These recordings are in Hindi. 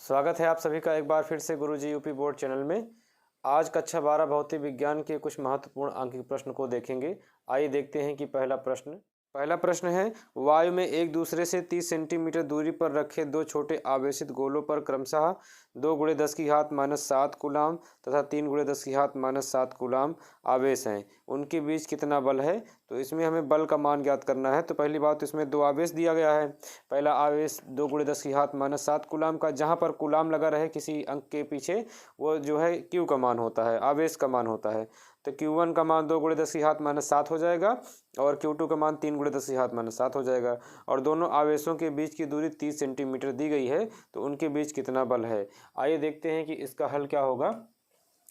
स्वागत है आप सभी का एक बार फिर से गुरुजी यूपी बोर्ड चैनल में। आज कक्षा 12 भौतिक विज्ञान के कुछ महत्वपूर्ण अंकीय प्रश्न को देखेंगे। आइए देखते हैं कि पहला प्रश्न है, वायु में एक दूसरे से 30 सेंटीमीटर दूरी पर रखे दो छोटे आवेशित गोलों पर क्रमशः 2×10⁻⁷ कूलाम तथा 3×10⁻⁷ कूलाम आवेश हैं। उनके बीच कितना बल है? तो इसमें हमें बल का मान ज्ञात करना है। तो पहली बात, इसमें दो आवेश दिया गया है। पहला आवेश 2×10⁻⁷ कूलाम का, जहाँ पर कूलाम लगा रहे किसी अंक के पीछे, वो जो है क्यू का मान होता है, आवेश का मान होता है। तो Q1 का मान 2×10⁻⁷ हो जाएगा और Q2 का मान 3×10⁻⁷ हो जाएगा। और दोनों आवेशों के बीच की दूरी 30 सेंटीमीटर दी गई है। तो उनके बीच कितना बल है? आइए देखते हैं कि इसका हल क्या होगा।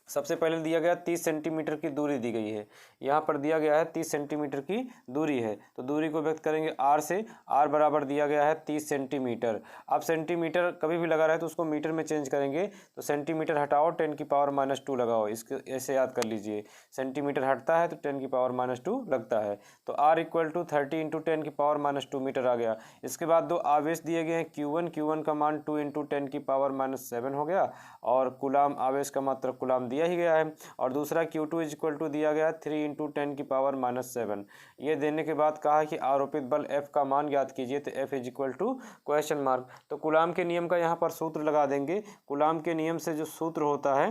सबसे पहले दिया गया 30 सेंटीमीटर की दूरी दी गई है। यहाँ पर दिया गया है 30 सेंटीमीटर की दूरी है, तो दूरी को व्यक्त करेंगे R से। R बराबर दिया गया है 30 सेंटीमीटर। अब सेंटीमीटर कभी भी लगा रहे तो उसको मीटर में चेंज करेंगे। तो सेंटीमीटर हटाओ, 10⁻⁻² लगाओ। इसको ऐसे याद कर लीजिए, सेंटीमीटर हटता है तो 10⁻⁻² लगता है। तो R = 30 × 10⁻² मीटर आ गया। इसके बाद दो आवेश दिए गए हैं Q1 का मान 2 × 10⁻⁷ हो गया, और कूलाम आवेश का मात्रक कूलाम दिया ही गया है। और दूसरा Q2 = दिया गया 3 × 10⁻⁷। ये देने के बाद कहा कि आरोपित बल F का मान ज्ञात कीजिए। तो F = ? तो कूलाम के नियम का यहाँ पर सूत्र लगा देंगे। कूलाम के नियम से जो सूत्र होता है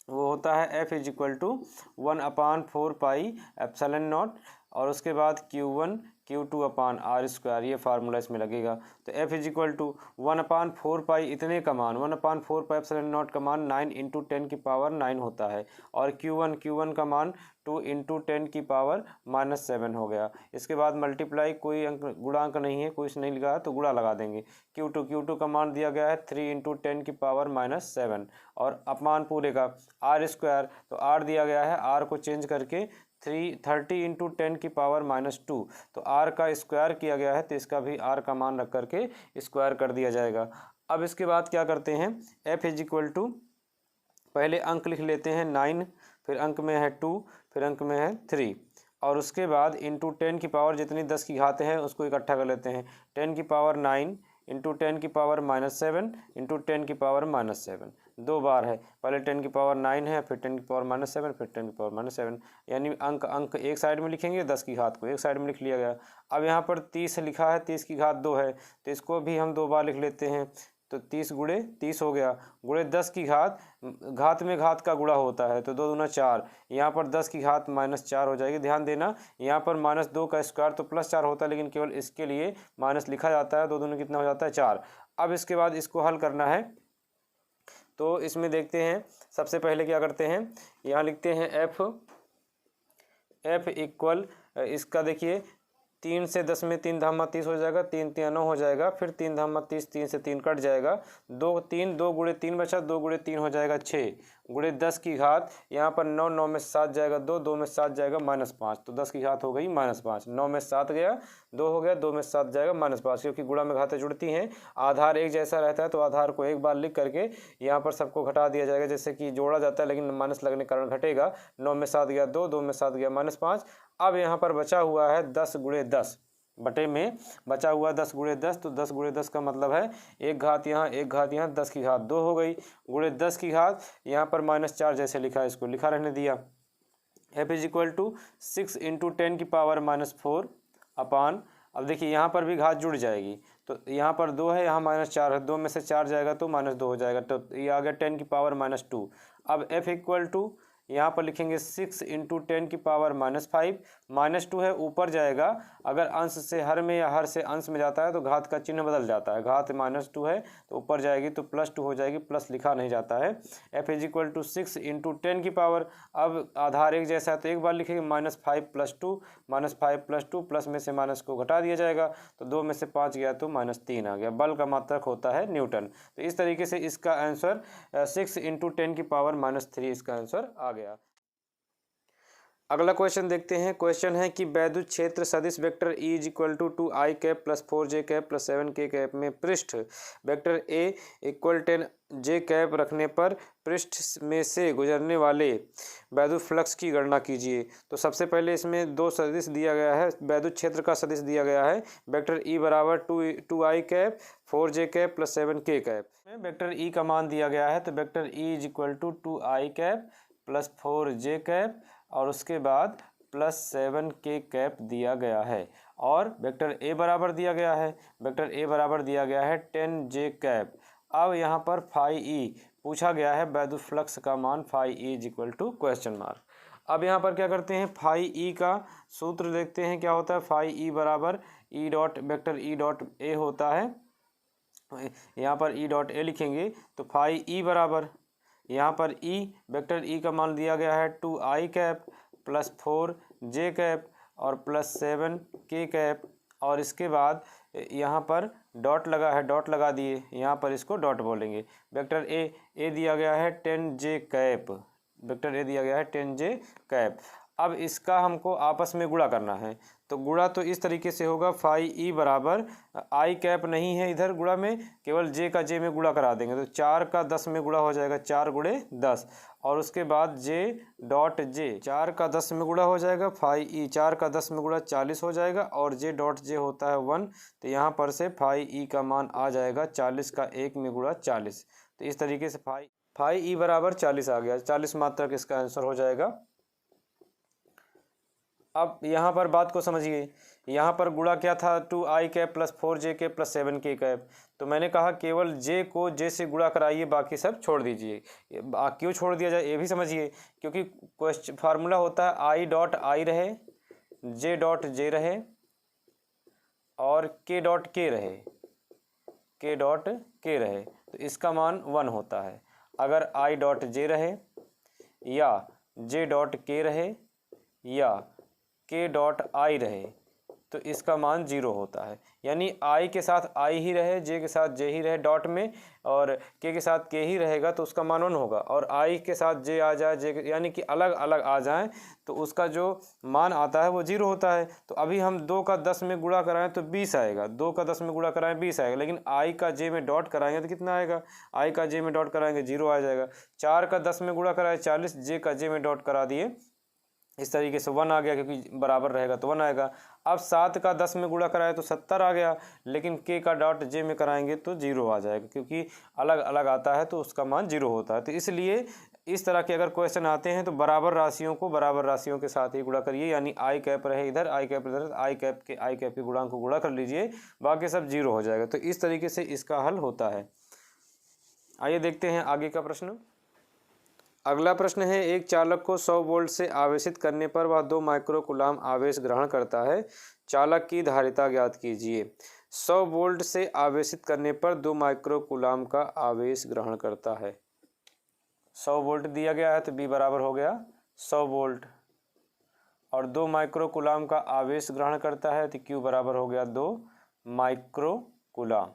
वो होता है F = 1/4πε0, और उसके बाद Q1 Q2/r²। ये फार्मूला इसमें लगेगा। तो F = 1/4π इतने का मान, 1/4πε0 का मान 9 × 10⁻9 होता है। और Q1 का मान 2 × 10⁻⁷ हो गया। इसके बाद मल्टीप्लाई, कोई अंक गुणांक नहीं है, कुछ नहीं लिखा है तो गुणा लगा देंगे। Q2 का मान दिया गया है 3 × 10⁻⁷, और अपमान पूरे का r²। तो r दिया गया है, r को चेंज करके 30 × 10⁻⁻²। तो r का स्क्वायर किया गया है, तो इसका भी r का मान रख करके स्क्वायर कर दिया जाएगा। अब इसके बाद क्या करते हैं, F = पहले अंक लिख लेते हैं 9, फिर अंक में है 2, फिर अंक में है 3, और उसके बाद इंटू 10 की पावर जितनी 10 की घात है उसको इकट्ठा कर लेते हैं। 10⁻9 × 10⁻7 × 10⁻7, दो बार है। पहले 10⁻9 है, फिर 10⁻7, फिर 10⁻7, यानी अंक एक साइड में लिखेंगे, 10 की घात को एक साइड में लिख लिया गया। अब यहाँ पर 30 लिखा है, 30 की घात 2 है, तो इसको भी हम दो बार लिख लेते हैं। तो 30 × 30 हो गया, गुणे 10 की घात, घात में घात का गुणा होता है, तो 2 दूना 4। यहाँ पर 10 की घात -4 हो जाएगी। ध्यान देना, यहाँ पर -2 का स्क्वायर तो +4 होता है, लेकिन केवल इसके लिए माइनस लिखा जाता है। 2 दूना कितना हो जाता है 4। अब इसके बाद इसको हल करना है। तो इसमें देखते हैं, सबसे पहले क्या करते हैं, यहाँ लिखते हैं F = इसका देखिए 3 से 10 में 3⁻30 हो जाएगा, 3 × 9 हो जाएगा, फिर 3⁻30, 3 से 3 कट जाएगा, 2 × 3 बचा, 2 × 3 हो जाएगा 6, गुणे 10 की घात, यहाँ पर 9, 9 में 7 जाएगा 2, 2 में 7 जाएगा -5, तो 10 की घात हो गई -5। 9 में 7 गया, 2 हो गया, 2 में 7 जाएगा -5, क्योंकि गुणा में घातें जुड़ती हैं। आधार एक जैसा रहता है, तो आधार को एक बार लिख करके यहाँ पर सबको घटा दिया जाएगा, जैसे कि जोड़ा जाता है लेकिन माइनस लगने के कारण घटेगा। 9 में 7 गया 2, 2 में 7 गया -5। अब यहाँ पर बचा हुआ है 10 × 10, बटे में बचा हुआ 10 × 10, तो 10 × 10 का मतलब है एक घात यहाँ, एक घात यहाँ, 10 की घात 2 हो गई, गुणे 10 की घात, यहाँ पर -4 जैसे लिखा है इसको लिखा रहने दिया। F = 6 × 10⁻⁴ अपान, अब देखिए यहाँ पर भी घात जुड़ जाएगी, तो यहाँ पर 2 है, यहाँ -4 है, 2 में से 4 जाएगा तो -2 हो जाएगा, तो ये आ गया 10⁻²। अब F = यहाँ पर लिखेंगे 6 × 10⁻⁵, -2 है, ऊपर जाएगा। अगर अंश से हर में या हर से अंश में जाता है तो घात का चिन्ह बदल जाता है। घात -2 है तो ऊपर जाएगी तो +2 हो जाएगी, प्लस लिखा नहीं जाता है। F = 6 × 10 की पावर, अब आधार एक जैसा है तो एक बार लिखेंगे -5 + 2, -5 + 2, प्लस में से माइनस को घटा दिया जाएगा, तो 2 में से 5 गया तो -3 आ गया। बल का मात्रक होता है न्यूटन। तो इस तरीके से इसका आंसर 6 × 10⁻³ इसका आंसर आ गया। अगला क्वेश्चन देखते हैं। क्वेश्चन है कि वैद्युत क्षेत्र सदिश vector E is equal to 2i cap plus 4j cap plus 7k cap में पृष्ठ vector A equal 10j cap रखने पर पृष्ठ में से गुजरने वाले वैद्युत फ्लक्स की गणना कीजिए। तो सबसे पहले इसमें दो सदिश दिया गया है, वैद्युत क्षेत्र का सदिश दिया गया है वेक्टर E बराबर 2i cap 4j cap plus 7k cap में वेक्टर E का मान दिया गया है। तो vector E is equal to 2i cap plus 4j cap और उसके बाद प्लस 7k कैप दिया गया है और वेक्टर A बराबर दिया गया है, वेक्टर A बराबर दिया गया है 10j कैप। अब यहाँ पर फाई ई पूछा गया है, वैद्युत फ्लक्स का मान phi E is equal to question mark. अब यहाँ पर क्या करते हैं, फाई ई का सूत्र देखते हैं क्या होता है। फाई ई बराबर E dot vector E dot A होता है, यहाँ पर ई डॉट ए लिखेंगे तो फाई ई बराबर यहाँ पर ई वेक्टर ई का मान दिया गया है 2i cap plus 4j cap और प्लस 7k कैप और इसके बाद यहाँ पर डॉट लगा है, डॉट लगा दिए, यहाँ पर इसको डॉट बोलेंगे। वेक्टर ए दिया गया है 10j कैप, वेक्टर ए दिया गया है 10j कैप। अब इसका हमको आपस में गुणा करना है, तो गुणा तो इस तरीके से होगा फाई ई बराबर आई कैप नहीं है इधर गुणा में, केवल जे का जे में गुणा करा देंगे तो 4 का 10 में गुणा हो जाएगा, 4 गुणे 10 और उसके बाद जे डॉट जे 4 का 10 में गुणा हो जाएगा, फाई ई 4 का 10 में गुणा 40 हो जाएगा और जे डॉट जे होता है 1, तो यहाँ पर से फाई ई का मान आ जाएगा 40 का 1 में गुणा 40। तो इस तरीके से फाई ई बराबर 40 आ गया, 40 मात्रक इसका आंसर हो जाएगा। अब यहाँ पर बात को समझिए, यहाँ पर गुणा क्या था 2i cap plus 4j cap plus 7k cap, तो मैंने कहा केवल j को j से गुणा कराइए, बाकी सब छोड़ दीजिए। क्यों छोड़ दिया जाए ये भी समझिए, क्योंकि क्वेश्चन फार्मूला होता है i डॉट i रहे, j डॉट j रहे और k डॉट k रहे, k डॉट k रहे, तो इसका मान 1 होता है। अगर i डॉट j रहे या j डॉट k रहे या k डॉट आई रहे तो इसका मान 0 होता है। यानी i के साथ i ही रहे, j के साथ j ही रहे डॉट में और k के साथ k ही रहेगा तो उसका मान 1 होगा, और i के साथ j आ जाए, j यानी कि अलग अलग आ जाए तो उसका जो मान आता है वो 0 होता है। तो अभी हम 2 का 10 में गुणा कराएं तो 20 आएगा, 2 का 10 में गुणा कराएं 20 आएगा, लेकिन i का j में डॉट कराएंगे तो कितना आएगा, i का j में डॉट कराएंगे 0 आ जाएगा। 4 का 10 में गुणा कराए 40, j का j में डॉट करा दिए, इस तरीके से 1 आ गया, क्योंकि बराबर रहेगा तो 1 आएगा। अब 7 का 10 में गुणा कराए तो 70 आ गया, लेकिन k का डॉट j में कराएंगे तो 0 आ जाएगा, क्योंकि अलग अलग आता है तो उसका मान 0 होता है। तो इसलिए इस तरह के अगर क्वेश्चन आते हैं तो बराबर राशियों को बराबर राशियों के साथ ही गुणा करिए, यानी आई कैप रहे इधर, आई कैप इधर, आई कैप के गुणांक को गुणा कर लीजिए, बाकी सब 0 हो जाएगा। तो इस तरीके से इसका हल होता है। आइए देखते हैं आगे का प्रश्न। अगला प्रश्न है, एक चालक को 100 वोल्ट से आवेशित करने पर वह 2 माइक्रो कूलाम आवेश ग्रहण करता है, चालक की धारिता ज्ञात कीजिए। 100 वोल्ट से आवेशित करने पर 2 माइक्रो कूलाम का आवेश ग्रहण करता है। 100 वोल्ट दिया गया है तो B बराबर हो गया 100 वोल्ट, और 2 माइक्रो कूलाम का आवेश ग्रहण करता है तो Q बराबर हो गया 2 माइक्रो कूलाम।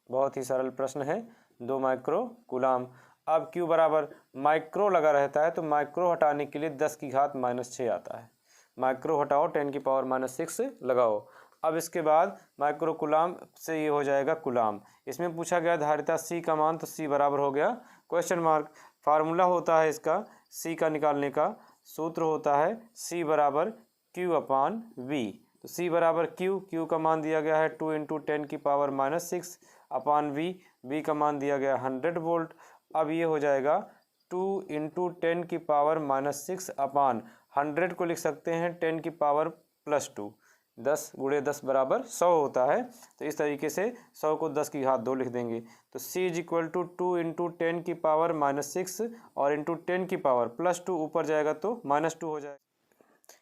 बहुत ही सरल प्रश्न है, 2 माइक्रो कूलाम। अब Q बराबर माइक्रो लगा रहता है तो माइक्रो हटाने के लिए 10 की घात -6 आता है, माइक्रो हटाओ 10 की पावर -6 लगाओ। अब इसके बाद माइक्रो कूलाम से ये हो जाएगा कूलाम। इसमें पूछा गया धारिता C का मान, तो C बराबर हो गया क्वेश्चन मार्क। फार्मूला होता है इसका C का निकालने का सूत्र होता है C बराबर Q अपान V। तो C बराबर Q का मान दिया गया है 2 × 10 की पावर -6 अपान V का मान दिया गया 100 वोल्ट। अब ये हो जाएगा 2 × 10 की पावर -6 अपान 100 को लिख सकते हैं 10 की पावर +2, 10 × 10 बराबर 100 होता है। तो इस तरीके से 100 को 10 की घात 2 लिख देंगे, तो C = 2 × 10 की पावर -6 और इंटू 10 की पावर +2 ऊपर जाएगा तो -2 हो जाएगा।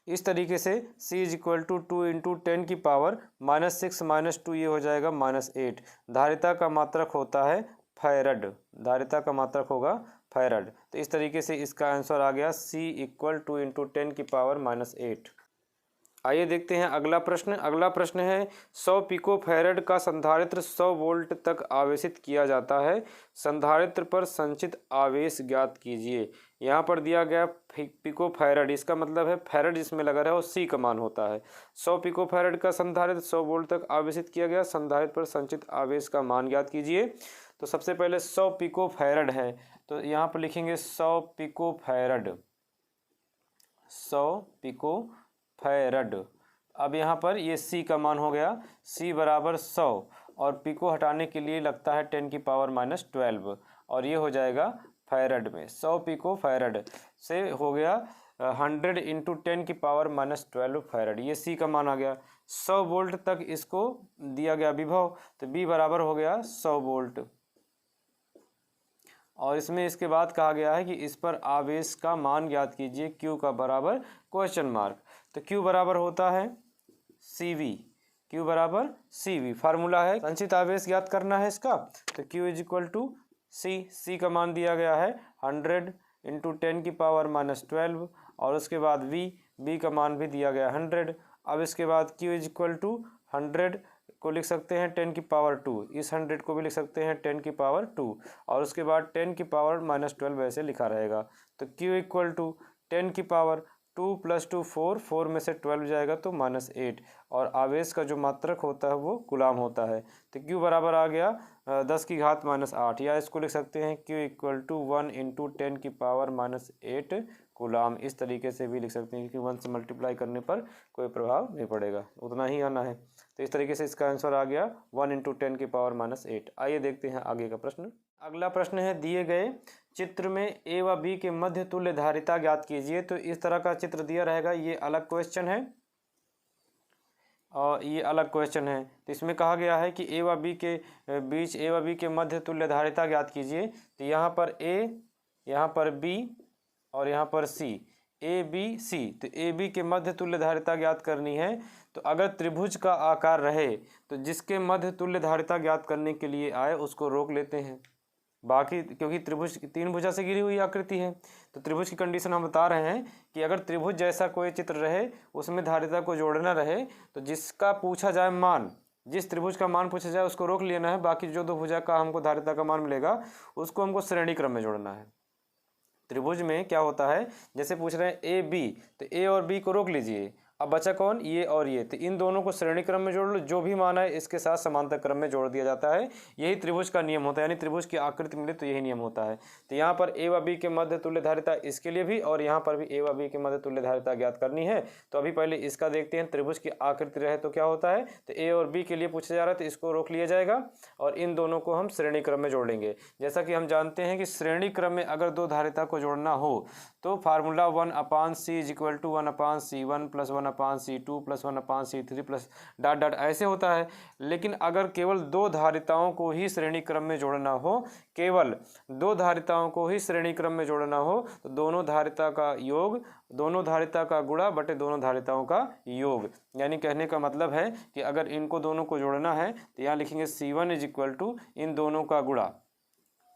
इस तरीके से C = 2 × 10 की पावर -6 -2 ये हो जाएगा -8। धारिता का मात्रक होता है फैरड, धारिता का मात्रक होगा फैरड। तो इस तरीके से इसका आंसर आ गया C = 2 × 10 की पावर -8। आइए देखते हैं अगला प्रश्न। अगला प्रश्न है 100 पिको फैरड का संधारित्र 100 वोल्ट तक आवेशित किया जाता है, संधारित्र पर संचित आवेश ज्ञात कीजिए। यहाँ पर दिया गया पिको फैरड, इसका मतलब है फैरड जिसमें लगा रहा है वो सी का मान होता है। 100 पिको फैरड का संधारित्र 100 वोल्ट तक आवेशित किया गया, संधारित्र पर संचित आवेश का मान ज्ञात कीजिए। तो सबसे पहले 100 पिको फैरड है, तो यहाँ पर लिखेंगे 100 पिको फैरड, 100 पिको फैरड। अब यहाँ पर ये C का मान हो गया, C बराबर 100 और पिको हटाने के लिए लगता है 10⁻⁻12 और ये हो जाएगा फैरड में। 100 पिको फैरड से हो गया 100 × 10⁻⁻12 फैरड, ये C का मान आ गया। 100 वोल्ट तक इसको दिया गया विभव, तो B बराबर हो गया 100 वोल्ट। और इसमें इसके बाद कहा गया है कि इस पर आवेश का मान ज्ञात कीजिए, Q का बराबर क्वेश्चन मार्क। तो Q बराबर होता है CV, Q बराबर CV, फार्मूला है संचित आवेश ज्ञात करना है इसका, तो Q = C का मान दिया गया है 100 × 10⁻⁻12 और उसके बाद V का मान भी दिया गया 100। अब इसके बाद Q = 100 को लिख सकते हैं 10⁻2, इस 100 को भी लिख सकते हैं 10⁻2 और उसके बाद 10⁻12 वैसे लिखा रहेगा। तो Q = 10⁻2 + 2 4, 4 में से 12 जाएगा तो -8 और आवेश का जो मात्रक होता है वो कूलाम होता है। तो Q बराबर आ गया 10⁻8 या इसको लिख सकते हैं Q = 1 × 10⁻8 कूलाम। इस तरीके से भी लिख सकते हैं क्योंकि 1 से मल्टीप्लाई करने पर कोई प्रभाव नहीं पड़ेगा, उतना ही आना है। तो इस तरीके से इसका आंसर आ गया 1 × 10⁻8। आइए देखते हैं आगे का प्रश्न। अगला प्रश्न है दिए गए चित्र में A व B के मध्य तुल्य धारिता ज्ञात कीजिए। तो इस तरह का चित्र दिया रहेगा, ये अलग क्वेश्चन है और ये अलग क्वेश्चन है। तो इसमें कहा गया है कि A व B के बीच A व B के मध्य तुल्य धारिता ज्ञात कीजिए। तो यहाँ पर A, यहाँ पर B और यहाँ पर C, A B C। तो A B के मध्य तुल्य धारिता ज्ञात करनी है। तो अगर त्रिभुज का आकार रहे तो जिसके मध्य तुल्य धारिता ज्ञात करने के लिए आए उसको रोक लेते हैं। बाकी क्योंकि त्रिभुज 3 भुजा से घिरी हुई आकृति है, तो त्रिभुज की कंडीशन हम बता रहे हैं कि अगर त्रिभुज जैसा कोई चित्र रहे उसमें धारिता को जोड़ना रहे तो जिसका पूछा जाए मान, जिस त्रिभुज का मान पूछा जाए उसको रोक लेना है। बाकी जो 2 भुजा का हमको धारिता का मान मिलेगा उसको हमको श्रेणी क्रम में जोड़ना है। त्रिभुज में क्या होता है, जैसे पूछ रहे हैं ए बी, तो ए और बी को रोक लीजिए, अब बचा कौन, ये और ये। तो इन दोनों को श्रेणी क्रम में जोड़ लो, जो भी मान है इसके साथ समांतर क्रम में जोड़ दिया जाता है। यही त्रिभुज का नियम होता है, यानी त्रिभुज की आकृति मिले तो यही नियम होता है। तो यहाँ पर ए व बी के मध्य तुल्य धारिता इसके लिए भी और यहाँ पर भी ए व बी के मध्य तुल्य धारिता ज्ञात करनी है। तो अभी पहले इसका देखते हैं, त्रिभुज की आकृति रहे तो क्या होता है। तो ए और बी के लिए पूछा जा रहा है तो इसको रोक लिया जाएगा और इन दोनों को हम श्रेणी क्रम में जोड़ लेंगे। जैसा कि हम जानते हैं कि श्रेणी क्रम में अगर 2 धारिता को जोड़ना हो तो formula 1/c = 1/c 1 + 1/c 2 + 1/c 3 plus ... ऐसे होता है। लेकिन अगर केवल 2 धारिताओं को ही श्रेणी क्रम में जोड़ना हो, केवल 2 धारिताओं को ही श्रेणी क्रम में जोड़ना हो तो दोनों धारिता का योग, दोनों धारिता का गुणा बटे दोनों धारिताओं का योग। यानी कहने का मतलब है कि अगर इनको दोनों को जोड़ना है तो यहाँ लिखेंगे C1 = इन दोनों का गुणा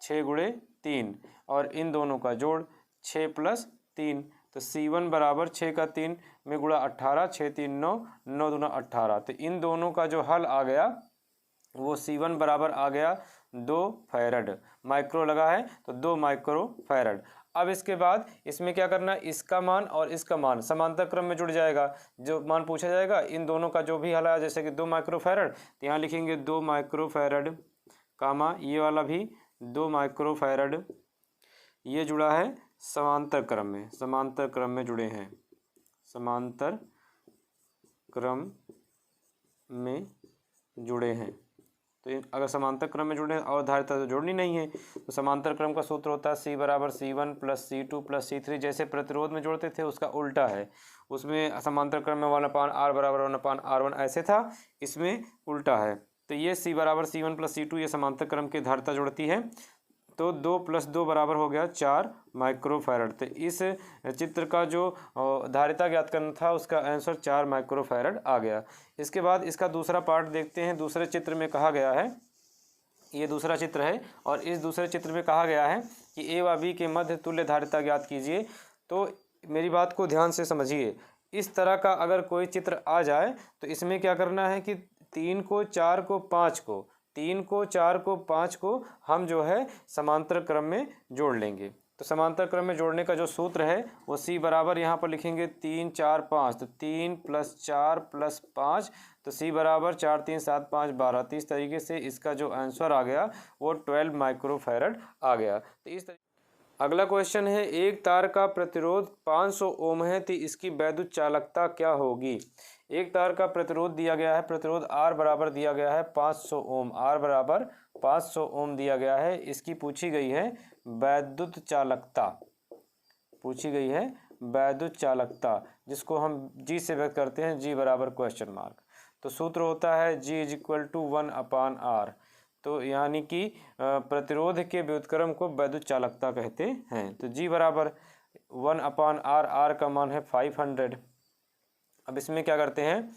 6 × 3 और इन दोनों का जोड़ 6 + 3। तो C1 बराबर 6 का 3 में गुणा 18, 6 3 9, 9 दूना 18। तो इन दोनों का जो हल आ गया वो C1 बराबर आ गया 2 फैरड। माइक्रो लगा है तो 2 माइक्रो फैरड। अब इसके बाद इसमें क्या करना है, इसका मान और इसका मान समांतर क्रम में जुड़ जाएगा। जो मान पूछा जाएगा इन दोनों का जो भी हल है, जैसे कि 2 माइक्रो फैरड, तो यहाँ लिखेंगे 2 माइक्रो फैरड कामा ये वाला भी 2 माइक्रो फैरड। ये जुड़ा है समांतर क्रम में, समांतर क्रम में जुड़े हैं, समांतर क्रम में जुड़े हैं। तो अगर समांतर क्रम में जुड़े हैं और धारिता तो जोड़नी नहीं है, तो समांतर क्रम का सूत्र होता है C बराबर C1 + C2 + C3। जैसे प्रतिरोध में जोड़ते थे उसका उल्टा है, उसमें समांतर क्रम में 1/R बराबर 1/R1 ऐसे था, इसमें उल्टा है। तो ये C बराबर C1 + C2 ये समांतर क्रम की धारिता जोड़ती है। तो 2 + 2 बराबर हो गया 4 माइक्रो फैरड। तो इस चित्र का जो धारिता ज्ञात करना था उसका आंसर 4 माइक्रो फैरड आ गया। इसके बाद इसका दूसरा पार्ट देखते हैं। दूसरे चित्र में कहा गया है, ये दूसरा चित्र है और इस दूसरे चित्र में कहा गया है कि ए व बी के मध्य तुल्य धारिता ज्ञात कीजिए। तो मेरी बात को ध्यान से समझिए, इस तरह का अगर कोई चित्र आ जाए तो इसमें क्या करना है कि 3 को 4 को 5 को 3 को 4 को 5 को हम जो है समांतर क्रम में जोड़ लेंगे। तो समांतर क्रम में जोड़ने का जो सूत्र है वो C बराबर यहाँ पर लिखेंगे 3 4 5, तो 3 + 4 + 5, तो C बराबर 4 3 7 5 12। तो इस तरीके से इसका जो आंसर आ गया वो 12 माइक्रोफैरड आ गया। तो इस अगला क्वेश्चन है, एक तार का प्रतिरोध 500 ओम है तो इसकी वैद्युत चालकता क्या होगी। एक तार का प्रतिरोध दिया गया है, प्रतिरोध R बराबर दिया गया है 500 ओम, R बराबर 500 ओम दिया गया है। इसकी पूछी गई है वैद्युत चालकता, पूछी गई है वैद्युत चालकता, जिसको हम G से व्यक्त करते हैं, G बराबर क्वेश्चन मार्क। तो सूत्र होता है G = 1/R। तो यानी कि प्रतिरोध के व्युत्क्रम को वैद्युत चालकता कहते हैं। तो G बराबर 1/R, R का मान है 500। अब इसमें क्या करते हैं,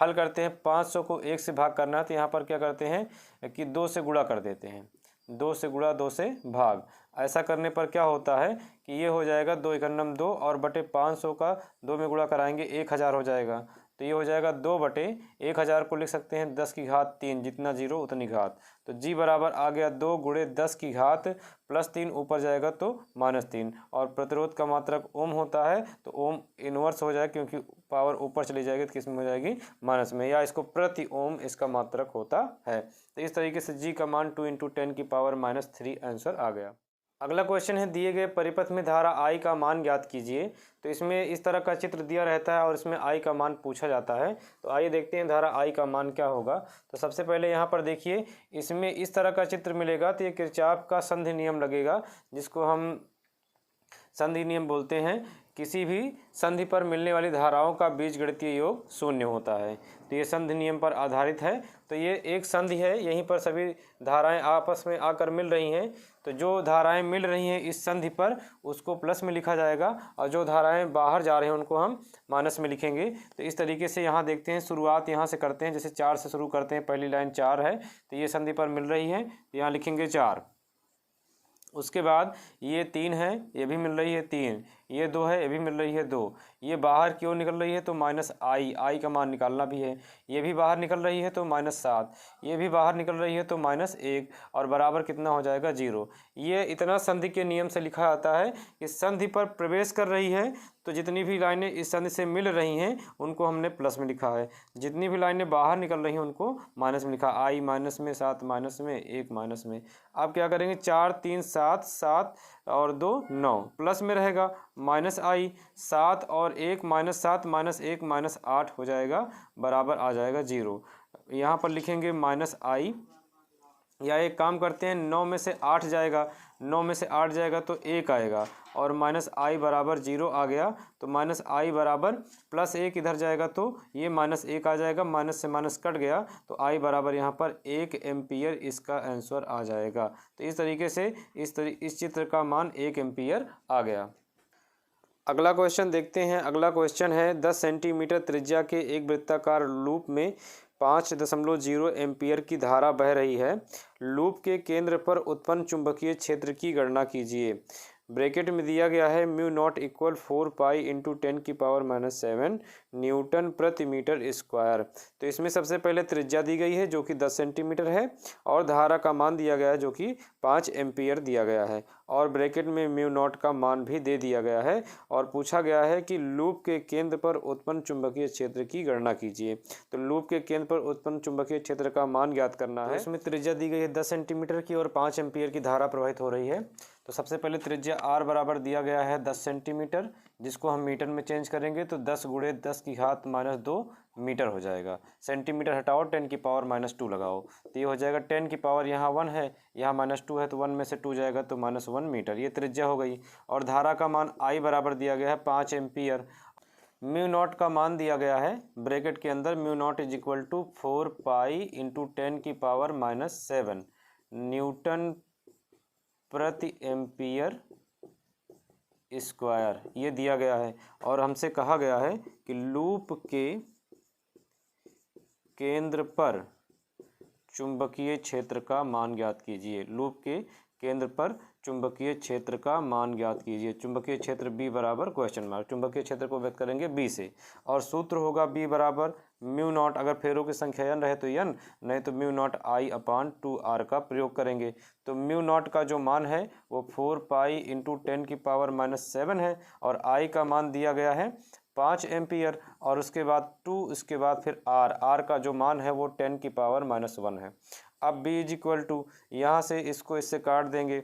हल करते हैं। 500 को 1 से भाग करना है तो यहाँ पर क्या करते हैं कि 2 से गुणा कर देते हैं, 2 से गुणा 2 से भाग। ऐसा करने पर क्या होता है कि ये हो जाएगा 2 × 2 2 और बटे 500 का 2 में गुणा कराएंगे 1000 हो जाएगा। तो ये हो जाएगा 2/1000 को लिख सकते हैं 10 की घात 3, जितना जीरो उतनी घात। तो G बराबर आ गया 2 × 10 की घात +3, ऊपर जाएगा तो -3। और प्रतिरोध का मात्रक ओम होता है तो ओम इन्वर्स हो जाएगा, क्योंकि पावर ऊपर चली जाएगी तो किस में हो जाएगी, माइनस में, या इसको प्रति ओम इसका मात्रक होता है। तो इस तरीके से G का मान 2 × 10⁻³ आंसर आ गया। अगला क्वेश्चन है, दिए गए परिपथ में धारा I का मान ज्ञात कीजिए। तो इसमें इस तरह का चित्र दिया रहता है और इसमें I का मान पूछा जाता है। तो आइए देखते हैं धारा I का मान क्या होगा। तो सबसे पहले यहाँ पर देखिए, इसमें इस तरह का चित्र मिलेगा तो ये किरचॉफ का संधि नियम लगेगा, जिसको हम संधि नियम बोलते हैं। किसी भी संधि पर मिलने वाली धाराओं का बीजगणितीय योग 0 होता है। तो ये संधि नियम पर आधारित है। तो ये एक संधि है, यहीं पर सभी धाराएं आपस में आकर मिल रही हैं। तो जो धाराएं मिल रही हैं इस संधि पर उसको प्लस में लिखा जाएगा, और जो धाराएं बाहर जा रहे हैं उनको हम माइनस में लिखेंगे। तो इस तरीके से यहाँ देखते हैं, शुरुआत यहाँ से करते हैं, जैसे 4 से शुरू करते हैं, पहली लाइन 4 है तो ये संधि पर मिल रही है, यहाँ लिखेंगे 4। उसके बाद ये 3 है, ये भी मिल रही है 3, ये 2 है, ये भी मिल रही है 2, ये बाहर क्यों निकल रही है तो -I का मान निकालना भी है। ये भी बाहर निकल रही है तो -7, ये भी बाहर निकल रही है तो -1, और बराबर कितना हो जाएगा 0। ये इतना संधि के नियम से लिखा जाता है कि संधि पर प्रवेश कर रही है तो जितनी भी लाइनें इस संधि से मिल रही हैं उनको हमने प्लस में लिखा है, जितनी भी लाइनें बाहर निकल रही हैं उनको माइनस में लिखा। I माइनस में, 7 माइनस में, 1 माइनस में। अब क्या करेंगे, 4 3 7, 7 और 2 9, प्लस में रहेगा -I, 7 और 1 -7 -1 -8 हो जाएगा, बराबर आ जाएगा 0। यहाँ पर लिखेंगे -I, या एक काम करते हैं, 9 में से 8 जाएगा, 9 में से 8 जाएगा तो 1 आएगा, और -I बराबर 0 आ गया। तो -I बराबर +1 इधर जाएगा तो ये -1 आ जाएगा, माइनस से माइनस कट गया तो I बराबर यहाँ पर 1 एम्पियर इसका आंसर आ जाएगा। तो इस तरीके से इस चित्र का मान 1 एम्पियर आ गया। अगला क्वेश्चन देखते हैं। अगला क्वेश्चन है, 10 सेंटीमीटर त्रिज्या के एक वृत्ताकार लूप में 5.0 एम्पियर की धारा बह रही है। लूप के केंद्र पर उत्पन्न चुंबकीय क्षेत्र की गणना कीजिए। ब्रैकेट में दिया गया है μ0 = 4 पाई × 10⁻⁷ न्यूटन प्रति मीटर स्क्वायर। तो इसमें सबसे पहले त्रिज्या दी गई है जो कि 10 सेंटीमीटर है, और धारा का मान दिया गया है जो कि 5 एम्पियर दिया गया है, और ब्रैकेट में μ0 का मान भी दे दिया गया है, और पूछा गया है कि लूप के केंद्र पर उत्पन्न चुंबकीय क्षेत्र की गणना कीजिए। तो लूप के केंद्र पर उत्पन्न चुंबकीय क्षेत्र का मान ज्ञात करना है। इसमें त्रिज्या दी गई है 10 सेंटीमीटर की, और 5 एम्पियर की धारा प्रवाहित हो रही है। तो सबसे पहले त्रिज्या R बराबर दिया गया है 10 सेंटीमीटर, जिसको हम मीटर में चेंज करेंगे तो 10 × 10⁻2 मीटर हो जाएगा। सेंटीमीटर हटाओ, 10⁻2 लगाओ, तो ये हो जाएगा 10 की पावर, यहाँ 1 है, यहाँ -2 है तो 1 में से 2 जाएगा तो -1 मीटर, ये त्रिज्या हो गई। और धारा का मान I बराबर दिया गया है 5 एम्पियर। μ0 का मान दिया गया है ब्रैकेट के अंदर, μ0 = 4 पाई × 10⁻⁷ न्यूटन प्रति एम्पियर स्क्वायर, ये दिया गया है। और हमसे कहा गया है कि लूप के केंद्र पर चुंबकीय क्षेत्र का मान ज्ञात कीजिए। लूप के केंद्र पर चुंबकीय क्षेत्र का मान ज्ञात कीजिए। चुंबकीय क्षेत्र B बराबर क्वेश्चन मार्क, चुंबकीय क्षेत्र को व्यक्त करेंगे B से, और सूत्र होगा B बराबर म्यू नॉट, अगर फेरों की संख्या n रहे तो n, नहीं तो म्यू नॉट I/2r का प्रयोग करेंगे। तो म्यू नॉट का जो मान है वो 4 पाई × 10⁻⁻7 है, और I का मान दिया गया है 5 एम्पियर, और उसके बाद 2, उसके बाद फिर r का जो मान है वो 10⁻⁻1 है। अब B = यहाँ से इसको इससे काट देंगे,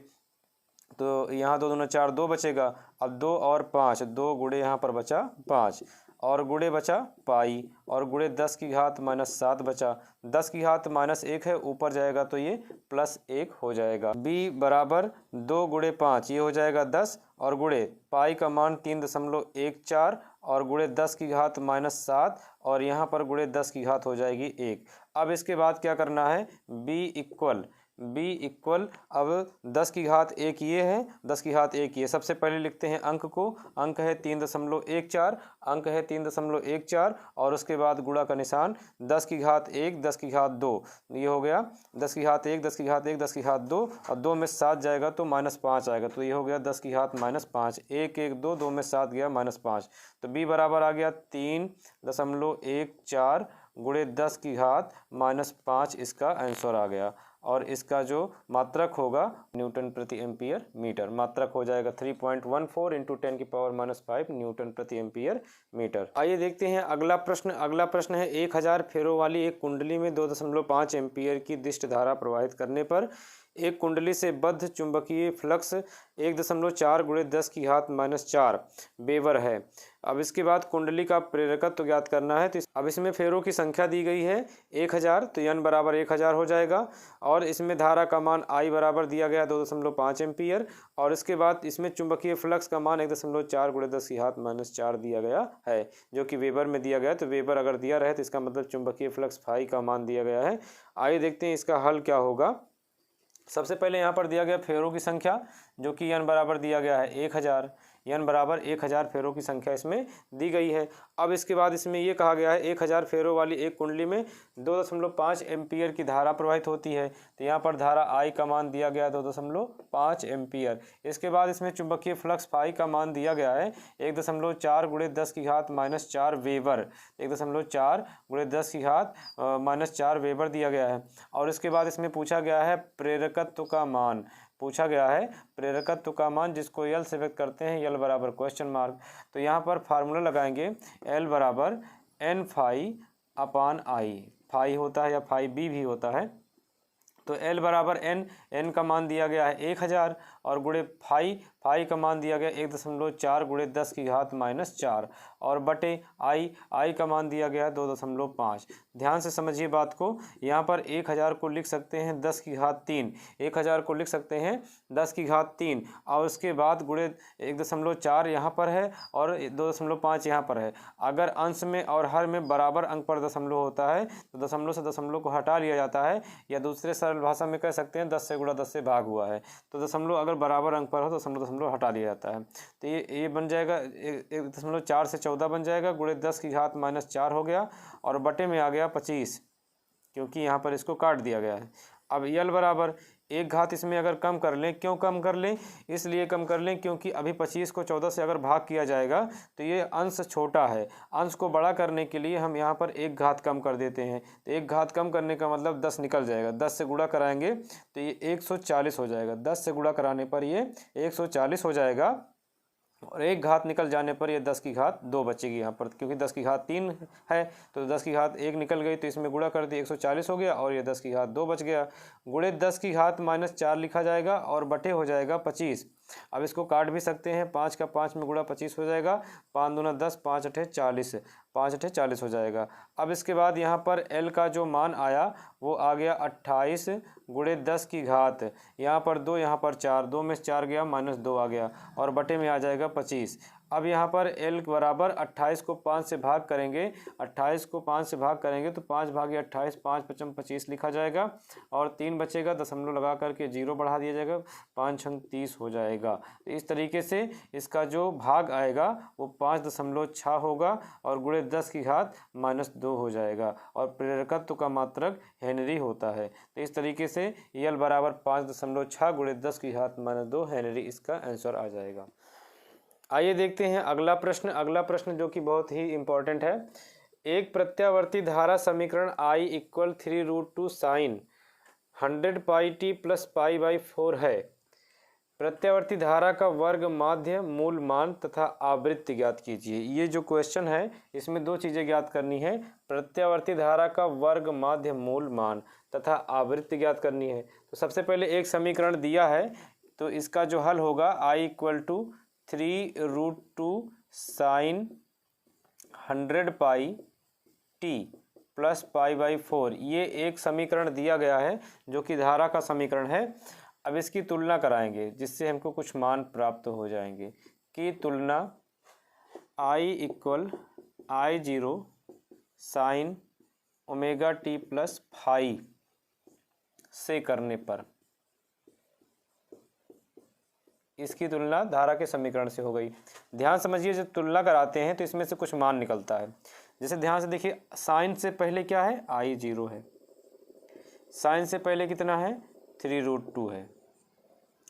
तो यहाँ 2 दूना 4, 2 बचेगा। अब 2 और 5, 2 गुणे यहाँ पर बचा 5, और गुणे बचा पाई, और गुणे 10⁻⁻7 बचा। 10⁻⁻1 है, ऊपर जाएगा तो ये +1 हो जाएगा। B बराबर 2 × 5, ये हो जाएगा 10, और गुणे पाई का मान 3.14, और गुणे 10⁻⁻7, और यहाँ पर गुणे 10 की घात हो जाएगी 1। अब इसके बाद क्या करना है, B इक्वल अब 10⁻1 ये है, 10⁻1 ये। सबसे पहले लिखते हैं अंक को, अंक है 3.14, अंक है 3.14, और उसके बाद गुणा का निशान 10⁻1 10⁻2, ये हो गया 10⁻1 10⁻1 10⁻2, और 2 में 7 जाएगा तो -5 आएगा, तो ये हो गया 10⁻5। 1 1 2, 2 में 7 गया -5, तो B बराबर आ गया 3.14 गुणे 10⁻5, इसका आंसर आ गया। और इसका जो मात्रक होगा न्यूटन प्रति एम्पियर मीटर, मात्रक हो जाएगा 3.14 × 10⁻⁵ न्यूटन प्रति एम्पियर मीटर। आइए देखते हैं अगला प्रश्न। अगला प्रश्न है 1000 फेरों वाली एक कुंडली में 2.5 एम्पियर की दिष्ट धारा प्रवाहित करने पर एक कुंडली से बद्ध चुंबकीय फ्लक्स 1.4 × 10⁻⁻4 वेबर है। अब इसके बाद कुंडली का प्रेरकत्व ज्ञात करना है। तो अब इसमें फेरों की संख्या दी गई है 1000, तो n बराबर 1000 हो जाएगा, और इसमें धारा का मान I बराबर दिया गया 2.5 एम्पियर, और इसके बाद इसमें चुंबकीय फ्लक्स का मान 1.4 × 10⁻⁻4 दिया गया है, जो कि वेबर में दिया गया है। तो वेबर अगर दिया रहे तो इसका मतलब चुंबकीय फ्लक्स फाई का मान दिया गया है। आइए देखते हैं इसका हल क्या होगा। सबसे पहले यहाँ पर दिया गया फेरों की संख्या, जो कि n बराबर दिया गया है 1000, n बराबर 1000 फेरों की संख्या इसमें दी गई है। अब इसके बाद इसमें ये कहा गया है 1000 फेरों वाली एक कुंडली में 2.5 एम्पियर की धारा प्रवाहित होती है। तो यहाँ पर धारा I का मान दिया गया 2.5 एम्पियर। इसके बाद इसमें चुंबकीय फ्लक्स फाई का मान दिया गया है 1.4 × 10⁻⁻4 वेबर, 1.4 × 10⁻⁻4 वेबर दिया गया है। और इसके बाद इसमें पूछा गया है प्रेरकत्व का मान, पूछा गया है प्रेरकत्व का मान, जिसको L से व्यक्त करते हैं, L बराबर क्वेश्चन मार्क। तो यहाँ पर फार्मूला लगाएंगे, L बराबर N∅/I, फाई होता है या फाई B भी होता है। तो L बराबर n का मान दिया गया है 1000, और गुणे फाई का मान दिया गया 1.4 × 10⁻⁻4, और बटे I का मान दिया गया 2.5। ध्यान से समझिए बात को। यहाँ पर 1000 को लिख सकते हैं 10⁻3, 1000 को लिख सकते हैं 10⁻3, और उसके बाद गुणे 1.4 यहाँ पर है और 2.5 यहाँ पर है। अगर अंश में और हर में बराबर अंक पर दशमलव होता है तो दशमलव से दशमलव को हटा लिया जाता है, या दूसरे सरल भाषा में कह सकते हैं 10 से गुणा 10 से भाग हुआ है, तो दशमलव अगर बराबर अंक पर हो तो दशमलव हटा लिया जाता है। तो ये बन जाएगा 1.4 से 14 बन जाएगा, गुणे 10⁻⁻4 हो गया, और बटे में आ गया 25, क्योंकि यहाँ पर इसको काट दिया गया है। अब L बराबर 1 घात इसमें अगर कम कर लें, क्यों कम कर लें, इसलिए कम कर लें क्योंकि अभी 25 को 14 से अगर भाग किया जाएगा तो ये अंश छोटा है, अंश को बड़ा करने के लिए हम यहाँ पर 1 घात कम कर देते हैं। तो 1 घात कम करने का मतलब 10 निकल जाएगा, 10 से गुणा कराएंगे तो ये 140 हो जाएगा, 10 से गुणा कराने पर ये 140 हो जाएगा, और 1 घात निकल जाने पर ये 10⁻2 बचेगी यहाँ पर, क्योंकि 10⁻3 है तो 10⁻1 निकल गई, तो इसमें गुणा कर दिए 140 हो गया, और ये 10⁻2 बच गया। गुणे 10⁻4 लिखा जाएगा और बटे हो जाएगा 25। अब इसको काट भी सकते हैं, 5 का 5 में गुणा 25 हो जाएगा, 5 दूना 10, 5 अठे 40, 5 अठे 40 हो जाएगा। अब इसके बाद यहाँ पर L का जो मान आया वो आ गया 28 गुणे 10 की घात, यहाँ पर 2 यहाँ पर 4, 2 में 4 गया -2 आ गया, और बटे में आ जाएगा 25। अब यहाँ पर L बराबर 28 को 5 से भाग करेंगे, 28 को 5 से भाग करेंगे तो 5 भागे 28, 5 पचम 25 लिखा जाएगा और 3 बचेगा, दशमलव लगा करके 0 बढ़ा दिया जाएगा, 5 छंग 30 हो जाएगा। तो इस तरीके से इसका जो भाग आएगा वो 5.6 होगा और गुणे 10 की घात -2 हो जाएगा और प्रेरकत्व का मात्रक हेनरी होता है। तो इस तरीके से L बराबर 5.6 गुणे 10 की घात -2 हेनरी इसका आंसर आ जाएगा। आइए देखते हैं अगला प्रश्न। अगला प्रश्न जो कि बहुत ही इम्पोर्टेंट है। एक प्रत्यावर्ती धारा समीकरण I = 3√2 sin 100 πt + π/4 है। प्रत्यावर्ती धारा का वर्ग, माध्य, मूल मान तथा आवृत्ति ज्ञात कीजिए। ये जो क्वेश्चन है इसमें दो चीज़ें ज्ञात करनी है, प्रत्यावर्ती धारा का वर्ग, माध्य, मूल मान तथा आवृत्ति ज्ञात करनी है। तो सबसे पहले एक समीकरण दिया है तो इसका जो हल होगा I = 3√2 sin 100 πt + π/4, ये एक समीकरण दिया गया है जो कि धारा का समीकरण है। अब इसकी तुलना कराएंगे जिससे हमको कुछ मान प्राप्त हो जाएंगे। की तुलना I = I0 sin ωt + phi से करने पर इसकी तुलना धारा के समीकरण से हो गई। ध्यान समझिए, जब तुलना कराते हैं तो इसमें से कुछ मान निकलता है। जैसे ध्यान से देखिए, साइन से पहले क्या है, I0 है, साइन से पहले कितना है, 3√2 है।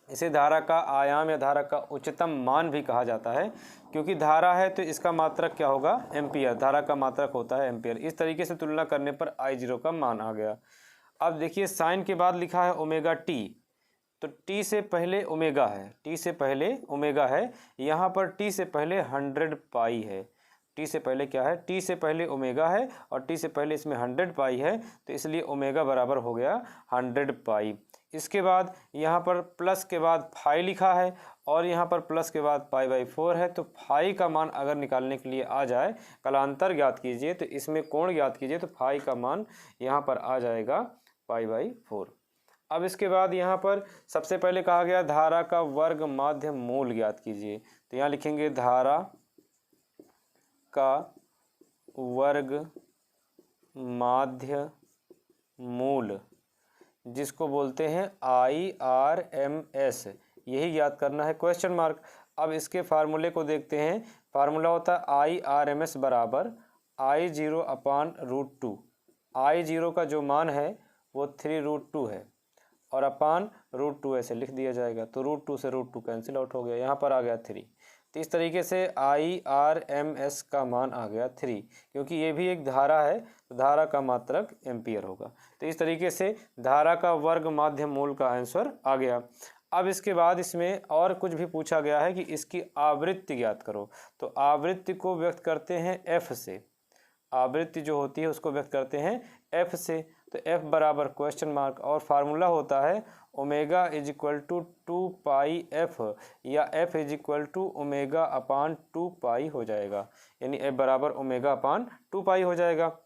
इसे धारा का आयाम या धारा का उच्चतम मान भी कहा जाता है, क्योंकि धारा है तो इसका मात्रक क्या होगा, एम्पियर। धारा का मात्रक होता है एम्पियर। इस तरीके से तुलना करने पर I0 का मान आ गया। अब देखिए, साइन के बाद लिखा है ωt, तो t से पहले ओमेगा है, t से पहले ओमेगा है, यहाँ पर t से पहले 100 पाई है। t से पहले क्या है, t से पहले ओमेगा है और t से पहले इसमें 100 पाई है, तो इसलिए ओमेगा बराबर हो गया 100 पाई। इसके बाद यहाँ पर प्लस के बाद फाई लिखा है और यहाँ पर प्लस के बाद π/4 है, तो फाई का मान अगर निकालने के लिए आ जाए, कलांतर ज्ञात कीजिए, तो इसमें कोण ज्ञात कीजिए, तो फाई का मान यहाँ पर आ जाएगा π/4। अब इसके बाद यहाँ पर सबसे पहले कहा गया धारा का वर्ग, माध्य, मूल ज्ञात कीजिए। तो यहाँ लिखेंगे धारा का वर्ग, माध्य, मूल, जिसको बोलते हैं IRMS, यही ज्ञात करना है, क्वेश्चन मार्क। अब इसके फार्मूले को देखते हैं। फार्मूला होता है IRMS बराबर I0/√2। I0 का जो मान है वो 3√2 है और अपान √2 ऐसे लिख दिया जाएगा, तो √2 से √2 कैंसिल आउट हो गया, यहाँ पर आ गया 3। तो इस तरीके से IRMS का मान आ गया 3, क्योंकि ये भी एक धारा है तो धारा का मात्रक एम्पियर होगा। तो इस तरीके से धारा का वर्ग, माध्य, मूल का आंसर आ गया। अब इसके बाद इसमें और कुछ भी पूछा गया है कि इसकी आवृत्ति ज्ञात करो। तो आवृत्ति को व्यक्त करते हैं F से, आवृत्ति जो होती है उसको व्यक्त करते हैं F से। तो F बराबर क्वेश्चन मार्क और फार्मूला होता है ओमेगा = 2πf या F = ω/2π हो जाएगा, यानी F बराबर ω/2π हो जाएगा।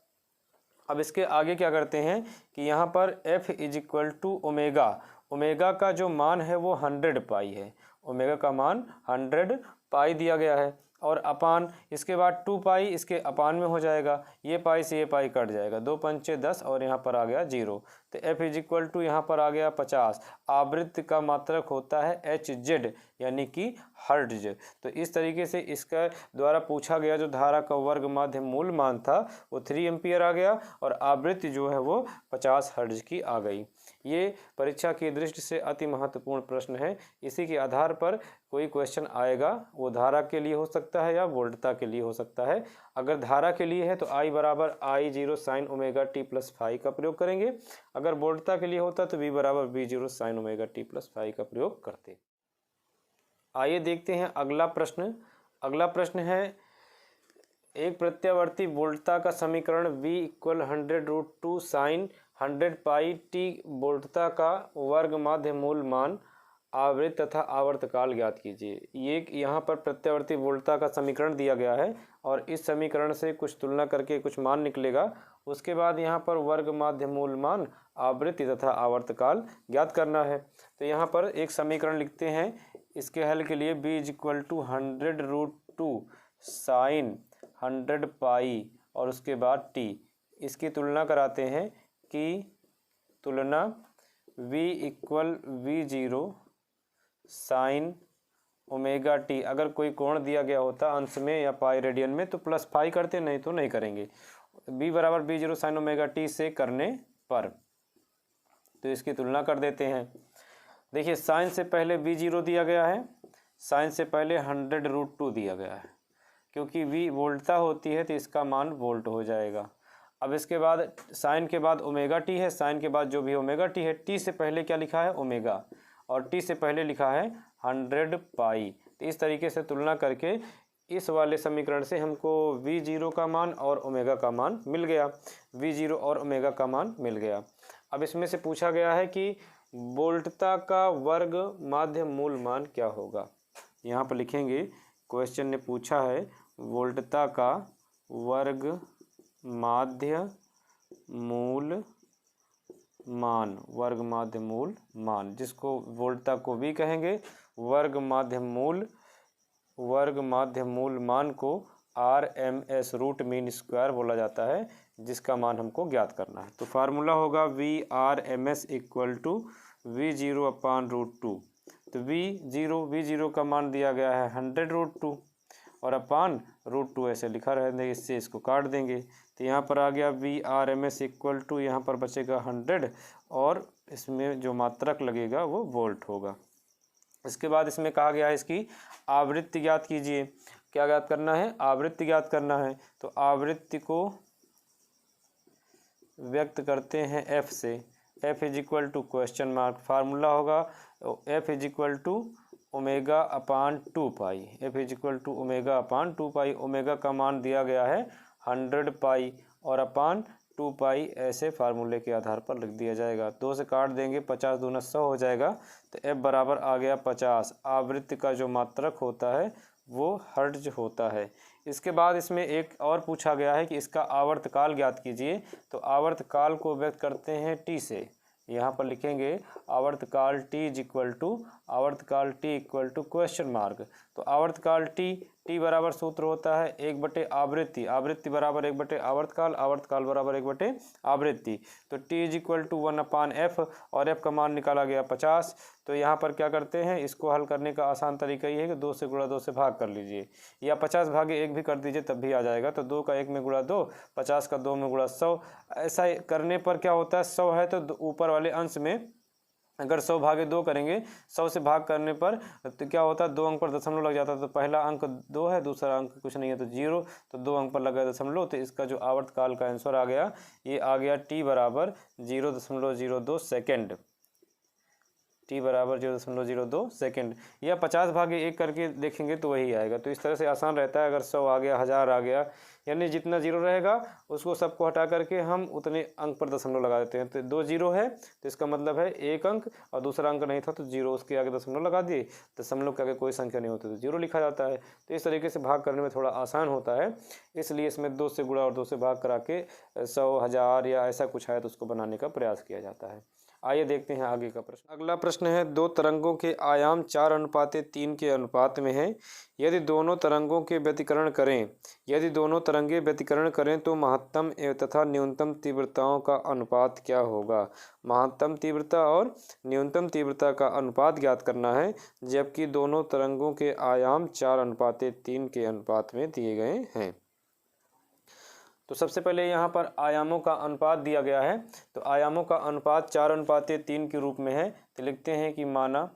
अब इसके आगे क्या करते हैं कि यहाँ पर F = ओमेगा का जो मान है वो 100 पाई है, ओमेगा का मान 100 पाई दिया गया है और अपान, इसके बाद 2 पाई इसके अपान में हो जाएगा, ये पाई से ये पाई कट जाएगा, 2 पंचे 10 और यहाँ पर आ गया 0। तो F = यहाँ पर आ गया 50। आवृत्ति का मात्रक होता है Hz, यानी कि हर्ट्ज। तो इस तरीके से इसका द्वारा पूछा गया जो धारा का वर्ग, माध्य, मूल मान था वो 3 एम्पियर आ गया और आवृत्ति जो है वो 50 हर्ट्ज की आ गई। ये परीक्षा की दृष्टि से अति महत्वपूर्ण प्रश्न है। इसी के आधार पर कोई क्वेश्चन आएगा, वो धारा के लिए हो सकता है या वोल्टता के लिए हो सकता है। अगर धारा के लिए है तो I बराबर I0 sin ωt + phi का प्रयोग करेंगे। अगर वोल्टता के लिए होता तो V बराबर V0 sin ωt + phi का प्रयोग करते। आइए देखते हैं अगला प्रश्न। अगला प्रश्न है, एक प्रत्यावर्ती वोल्टता का समीकरण V = 100√2 sin 100 πt वोल्टता का वर्ग, माध्य, मूल मान, आवृत्ति तथा आवर्तकाल ज्ञात कीजिए। ये यहाँ पर प्रत्यावर्ती वोल्टता का समीकरण दिया गया है और इस समीकरण से कुछ तुलना करके कुछ मान निकलेगा। उसके बाद यहाँ पर वर्ग, माध्य, मूल मान, आवृत्ति तथा आवर्तकाल ज्ञात करना है। तो यहाँ पर एक समीकरण लिखते हैं। इसके हल के लिए B = 100√2 2 साइन 100 पाई और उसके बाद टी। इसकी तुलना कराते हैं कि तुलना v equal v0 sine omega T. अगर कोई कोण दिया गया होता अंश में या पाई रेडियन में तो प्लस पाई करते, नहीं तो नहीं करेंगे। b बराबर v0 साइन ओमेगा टी से करने पर तो इसकी तुलना कर देते हैं। देखिए साइन से पहले v0 दिया गया है, साइन से पहले 100√2 दिया गया है। क्योंकि v वोल्टता होती है तो इसका मान वोल्ट हो जाएगा। अब इसके बाद साइन के बाद ओमेगा टी है, साइन के बाद जो भी ओमेगा टी है, टी से पहले क्या लिखा है ओमेगा और टी से पहले लिखा है 100 पाई। तो इस तरीके से तुलना करके इस वाले समीकरण से हमको v0 का मान और ओमेगा का मान मिल गया, v0 और ओमेगा का मान मिल गया। अब इसमें से पूछा गया है कि वोल्टता का वर्ग माध्य मूल मान क्या होगा। यहाँ पर लिखेंगे, क्वेश्चन ने पूछा है वोल्टता का वर्ग माध्य मूल मान, वर्ग माध्य मूल मान, जिसको वोल्टता को भी कहेंगे। वर्ग माध्य मूल मान को RMS रूट मीन स्क्वायर बोला जाता है, जिसका मान हमको ज्ञात करना है। तो फार्मूला होगा VRMS इक्वल टू V0 अपान √2। तो V0 का मान दिया गया है 100√2 और अपान √2 ऐसे लिखा रहेंगे, इससे इसको काट देंगे। तो यहाँ पर आ गया VRMS इक्वल टू, यहाँ पर बचेगा 100 और इसमें जो मात्रक लगेगा वो वोल्ट होगा। इसके बाद इसमें कहा गया है इसकी आवृत्ति ज्ञात कीजिए। क्या ज्ञात करना है? आवृत्ति ज्ञात करना है। तो आवृत्ति को व्यक्त करते हैं F से। F is equal to question mark. Formula होगा F is equal to omega upon 2 pi. F is equal to omega upon 2 pi. Omega का मान दिया गया है 100 पाई और अपान 2 पाई, ऐसे फार्मूले के आधार पर लिख दिया जाएगा। 2 से काट देंगे, 50 दूना 100 हो जाएगा। तो F बराबर आ गया 50। आवृत्ति का जो मात्रक होता है वो हर्ट्ज होता है। इसके बाद इसमें एक और पूछा गया है कि इसका आवर्तकाल ज्ञात कीजिए। तो आवर्तकाल को व्यक्त करते हैं T से। यहाँ पर लिखेंगे आवर्तकाल T is equal to question mark. तो आवर्तकाल T बराबर सूत्र होता है 1/आवृत्ति, आवृत्ति बराबर 1/आवर्तकाल, आवर्तकाल बराबर 1/आवृत्ति। तो T is equal to 1/f और f का मान निकाला गया 50। तो यहाँ पर क्या करते हैं, इसको हल करने का आसान तरीका ये है कि 2 से गुणा 2 से भाग कर लीजिए, या 50 भागे 1 भी कर दीजिए तब भी आ जाएगा। तो 2 का 1 में गुणा 2, 50 का 2 में गुणा 100। ऐसा करने पर क्या होता है, 100 है तो ऊपर वाले अंश में अगर 100 भागे 2 करेंगे, 100 से भाग करने पर तो क्या होता है, 2 अंक पर दशमलव लग जाता है। तो पहला अंक 2 है, दूसरा अंक कुछ नहीं है तो 0, तो 2 अंक पर लगा दशमलव। तो इसका जो आवर्तकाल का आंसर आ गया, ये आ गया T बराबर 0.02 सेकेंड। T बराबर 0.02 सेकेंड, या 50 भागे 1 करके देखेंगे तो वही आएगा। तो इस तरह से आसान रहता है। अगर 100 आ गया, 1000 आ गया, यानी जितना जीरो रहेगा उसको सबको हटा करके हम उतने अंक पर दशमलव लगा देते हैं। तो 2 जीरो है तो इसका मतलब है 1 अंक, और दूसरा अंक नहीं था तो 0, उसके आगे दशमलव लगा दिए। दशमलव के आगे कोई संख्या नहीं होती तो 0 लिखा जाता है। तो इस तरीके से भाग करने में थोड़ा आसान होता है, इसलिए इसमें 2 से गुणा और 2 से भाग करा के 100, 1000 या ऐसा कुछ है तो उसको बनाने का प्रयास किया जाता है। आइए देखते हैं आगे का प्रश्न। अगला प्रश्न है, 2 तरंगों के आयाम 4:3 के अनुपात में हैं। यदि दोनों तरंगों के व्यतिकरण करें तो महत्तम तथा न्यूनतम तीव्रताओं का अनुपात क्या होगा। महत्तम तीव्रता और न्यूनतम तीव्रता का अनुपात ज्ञात करना है, जबकि दोनों तरंगों के आयाम 4:3 के अनुपात में दिए गए हैं। तो सबसे पहले यहाँ पर आयामों का अनुपात दिया गया है। तो आयामों का अनुपात 4:3 के रूप में है। तो लिखते हैं कि माना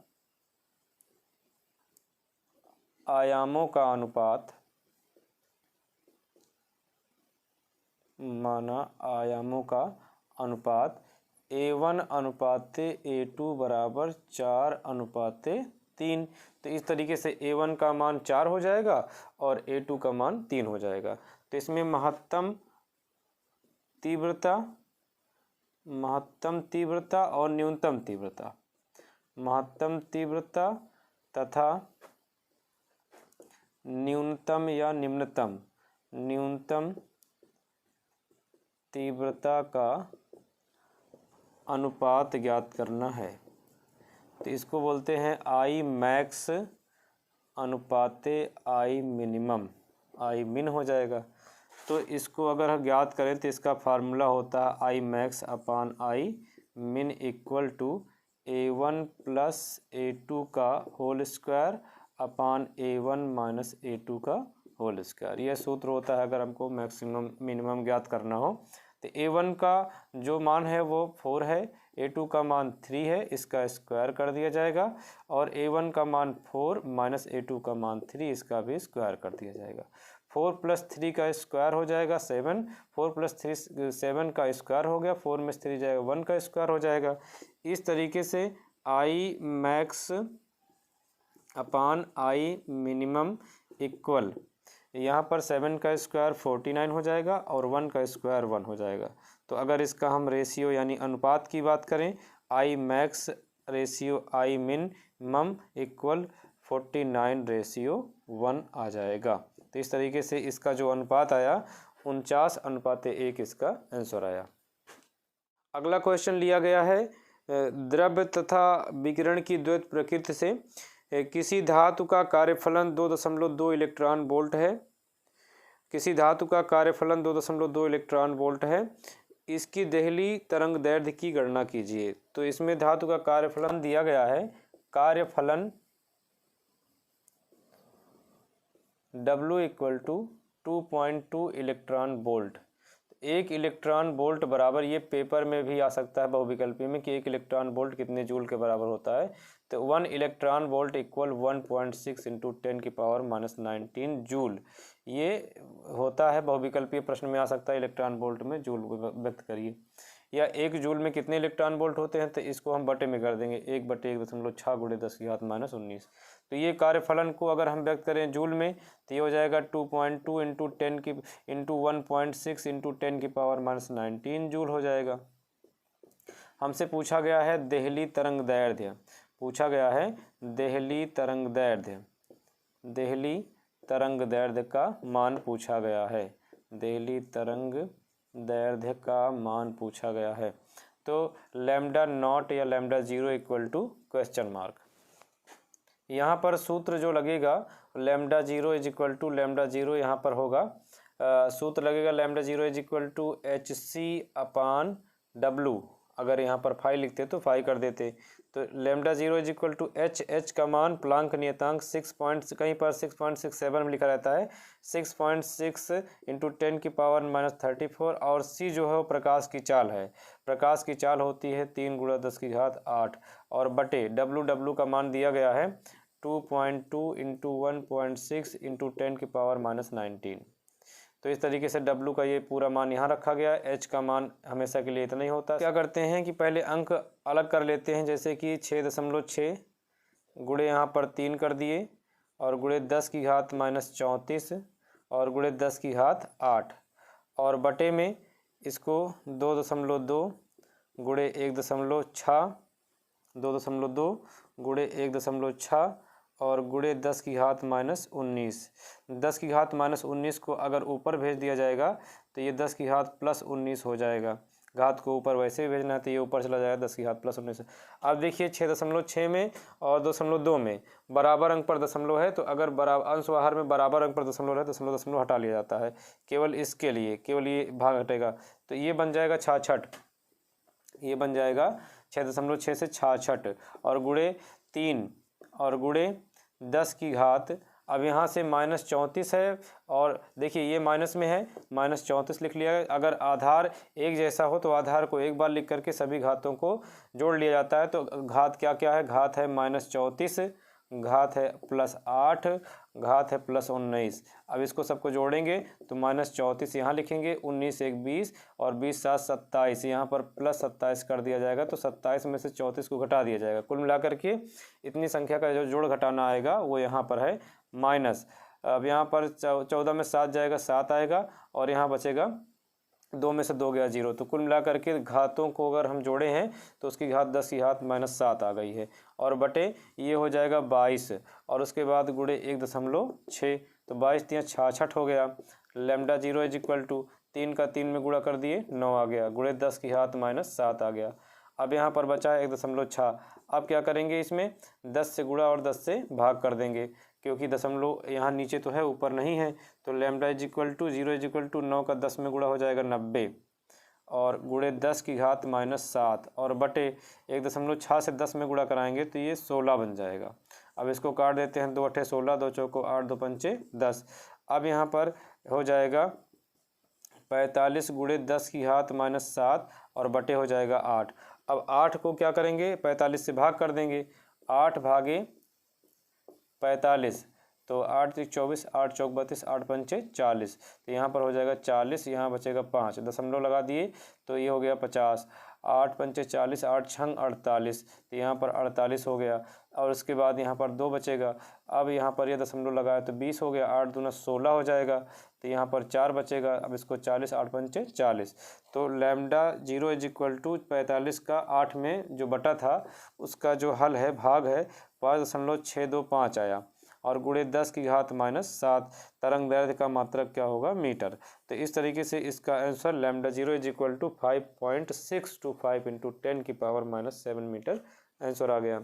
आयामों का अनुपात A1:A2 बराबर 4:3। तो इस तरीके से A1 का मान 4 हो जाएगा और A2 का मान 3 हो जाएगा। तो इसमें महत्तम तीव्रता और न्यूनतम तीव्रता, महत्तम तीव्रता तथा न्यूनतम या निम्नतम तीव्रता का अनुपात ज्ञात करना है। तो इसको बोलते हैं I max अनुपाते आई मिनिमम, आई मिन हो जाएगा। तो इसको अगर हम ज्ञात करें तो इसका फार्मूला होता है आई मैक्स अपान आई मिन equal to A1 plus A2 का whole square upon A1 minus A2 का होल स्क्वायर। यह सूत्र होता है अगर हमको मैक्सिमम मिनिमम ज्ञात करना हो। तो A1 का जो मान है वो 4 है, A2 का मान 3 है, इसका स्क्वायर कर दिया जाएगा, और A1 का मान 4 माइनस A2 का मान 3, इसका भी स्क्वायर कर दिया जाएगा। 4 प्लस 3 का स्क्वायर हो जाएगा 7, 4 प्लस 3 7 का स्क्वायर हो गया, 4 में से 3 जाएगा 1 का स्क्वायर हो जाएगा। इस तरीके से I max upon I minimum equal, यहाँ पर 7 का स्क्वायर 49 हो जाएगा और 1 का स्क्वायर 1 हो जाएगा। तो अगर इसका हम रेशियो यानी अनुपात की बात करें, I max ratio I minimum equal 49 ratio 1 आ जाएगा। तो इस तरीके से इसका जो अनुपात आया 49:1 इसका आंसर आया। अगला क्वेश्चन लिया गया है द्रव्य तथा विकिरण की द्वैत प्रकृति से किसी धातु का कार्यफलन 2.2 इलेक्ट्रॉन वोल्ट है। किसी धातु का कार्यफलन 2.2 इलेक्ट्रॉन वोल्ट है। इसकी देहली तरंग दैर्ध्य की गणना कीजिए। तो इसमें धातु का कार्यफलन दिया गया है, कार्यफलन W equal to 2.2 electron volt. एक इलेक्ट्रॉन वोल्ट बराबर, ये पेपर में भी आ सकता है बहुविकल्पी में, कि एक इलेक्ट्रॉन वोल्ट कितने जूल के बराबर होता है। तो 1 इलेक्ट्रॉन वोल्ट इक्वल 1.6 इंटू 10 की पावर माइनस 19 जूल। ये होता है बहुविकल्पीय प्रश्न में आ सकता है, इलेक्ट्रॉन वोल्ट में जूल व्यक्त करिए। या 1 जूल में कितने इलेक्ट्रॉन वोल्ट होते हैं, तो इसको हम बटे में कर देंगे, 1/1.6 गुणे 10 की घात माइनस 19। तो ये कार्यफलन को अगर हम व्यक्त करें जूल में तो ये हो जाएगा 2.2 इंटू 10 की इंटू 1.6 इंटू 10 की पावर माइनस 19 जूल हो जाएगा। हमसे पूछा गया है देहली तरंग दैर्ध्य, पूछा गया है देहली तरंग दैर्ध्य, देहली तरंग दैर्ध्य का मान पूछा गया है, देहली तरंग दैर्ध्य का मान पूछा गया है। तो लैम्डा नॉट या lambda 0 equal to question mark. यहाँ पर सूत्र जो लगेगा lambda 0 is equal to lambda 0 यहाँ पर होगा, सूत्र लगेगा lambda 0 is equal to HC upon W। अगर यहाँ पर फाई लिखते तो फाई कर देते। तो lambda 0 is equal to H का मान प्लांक नियतांक 6 कहीं पर 6.67 में लिखा रहता है, 6.6 इंटू 10 की पावर माइनस 34, और C जो है वो प्रकाश की चाल है, प्रकाश की चाल होती है 3 गुणा 10 की घात 8, और बटे W का मान दिया गया है 2.2 इंटू 1.6 इंटू 10 की पावर माइनस 19। तो इस तरीके से W का ये पूरा मान यहाँ रखा गया, H का मान हमेशा के लिए इतना ही होता है। क्या करते हैं कि पहले अंक अलग कर लेते हैं, जैसे कि 6.6 गुणे यहाँ पर 3 कर दिए, और गुणे 10 की घात माइनस 34, और गुणे 10 की घात 8, और बटे में इसको 2.2 गुणे 1.6, 2.2 गुणे 1.6 और गुणे 10 की घात माइनस 19। 10 की घात माइनस 19 को अगर ऊपर भेज दिया जाएगा तो ये 10 की घात प्लस 19 हो जाएगा। घात को ऊपर वैसे ही भेजना है तो ये ऊपर चला जाएगा 10 की घात प्लस 19। अब देखिए 6.6 में और 2.2 में बराबर अंक पर दशमलव है, तो अगर बराबर अंश बाहर में बराबर अंक पर दशमलव है, दशमलव हटा लिया जाता है केवल इसके लिए, केवल ये भाग हटेगा। तो ये बन जाएगा 66, ये बन जाएगा 6.6 से 66, और गुणे 3 और गुणे 10 की घात, अब यहाँ से माइनस 34 है, और देखिए ये माइनस में है, माइनस 34 लिख लिया। अगर आधार एक जैसा हो तो आधार को एक बार लिख करके सभी घातों को जोड़ लिया जाता है। तो घात क्या क्या है, घात है माइनस 34, घात है प्लस 8, घात है प्लस 19। अब इसको सबको जोड़ेंगे तो माइनस 34 यहाँ लिखेंगे, 19 1 20 और 20 7 27, यहाँ पर प्लस 27 कर दिया जाएगा। तो 27 में से 34 को घटा दिया जाएगा। कुल मिलाकर के इतनी संख्या का जो जोड़ घटाना आएगा वो यहाँ पर है माइनस। अब यहाँ पर 14 में 7 जाएगा, 7 आएगा, और यहाँ बचेगा 2 में से 2 गया 0। तो कुल मिलाकर के घातों को अगर हम जोड़े हैं तो उसकी घात 10 की घात माइनस 7 आ गई है, और बटे ये हो जाएगा 22, और उसके बाद गुणे 1.6, तो 22 3 66 हो गया। लैम्डा 0 इज इक्वल टू 3 का 3 में गुणा कर दिए 9 आ गया, गुणे 10 की घात माइनस 7 आ गया। अब यहाँ पर बचा 1.6। अब क्या करेंगे, इसमें 10 से गुणा और 10 से भाग कर देंगे। क्योंकि दशमलव यहाँ नीचे तो है, ऊपर नहीं है। तो lambda is equal to 0 is equal to 9 का 10 में गुणा हो जाएगा 90 और गुणे 10 की घात -7 और बटे 1.6 से 10 में गुणा कराएंगे तो ये 16 बन जाएगा। अब इसको काट देते हैं, 2 अठे 16, 2 चौको 8, 2 पंचे 10। अब यहाँ पर हो जाएगा 45 गुणे 10 की घात -7 और बटे हो जाएगा 8। अब 8 को क्या करेंगे, 45 से भाग कर देंगे, 8 भागे 45 तो 8 3 24, 8 चौक 32, 8 पंचे 40। तो यहाँ पर हो जाएगा 40, यहाँ बचेगा 5, दशमलव लगा दिए तो ये हो गया 50। 8 पंचे 40, 8 छंग 48, तो यहाँ पर 48 हो गया। और उसके बाद यहाँ पर 2 बचेगा। अब यहाँ पर ये दशमलव लगाया तो 20 हो गया, 8 दूना 16 हो जाएगा, तो यहाँ पर 4 बचेगा। अब इसको 40, 8 पंचे 40। तो लैम्डा 0 इज इक्वल टू 45 का 8 में जो बटा था उसका जो हल है, भाग है, 5.625 आया और गुणे 10 की घात -7। तरंग दैर्ध्य का मात्रक क्या होगा, मीटर। तो इस तरीके से इसका answer lambda 0 is equal to 5.625 × 10⁻⁷ meter answer आ गया।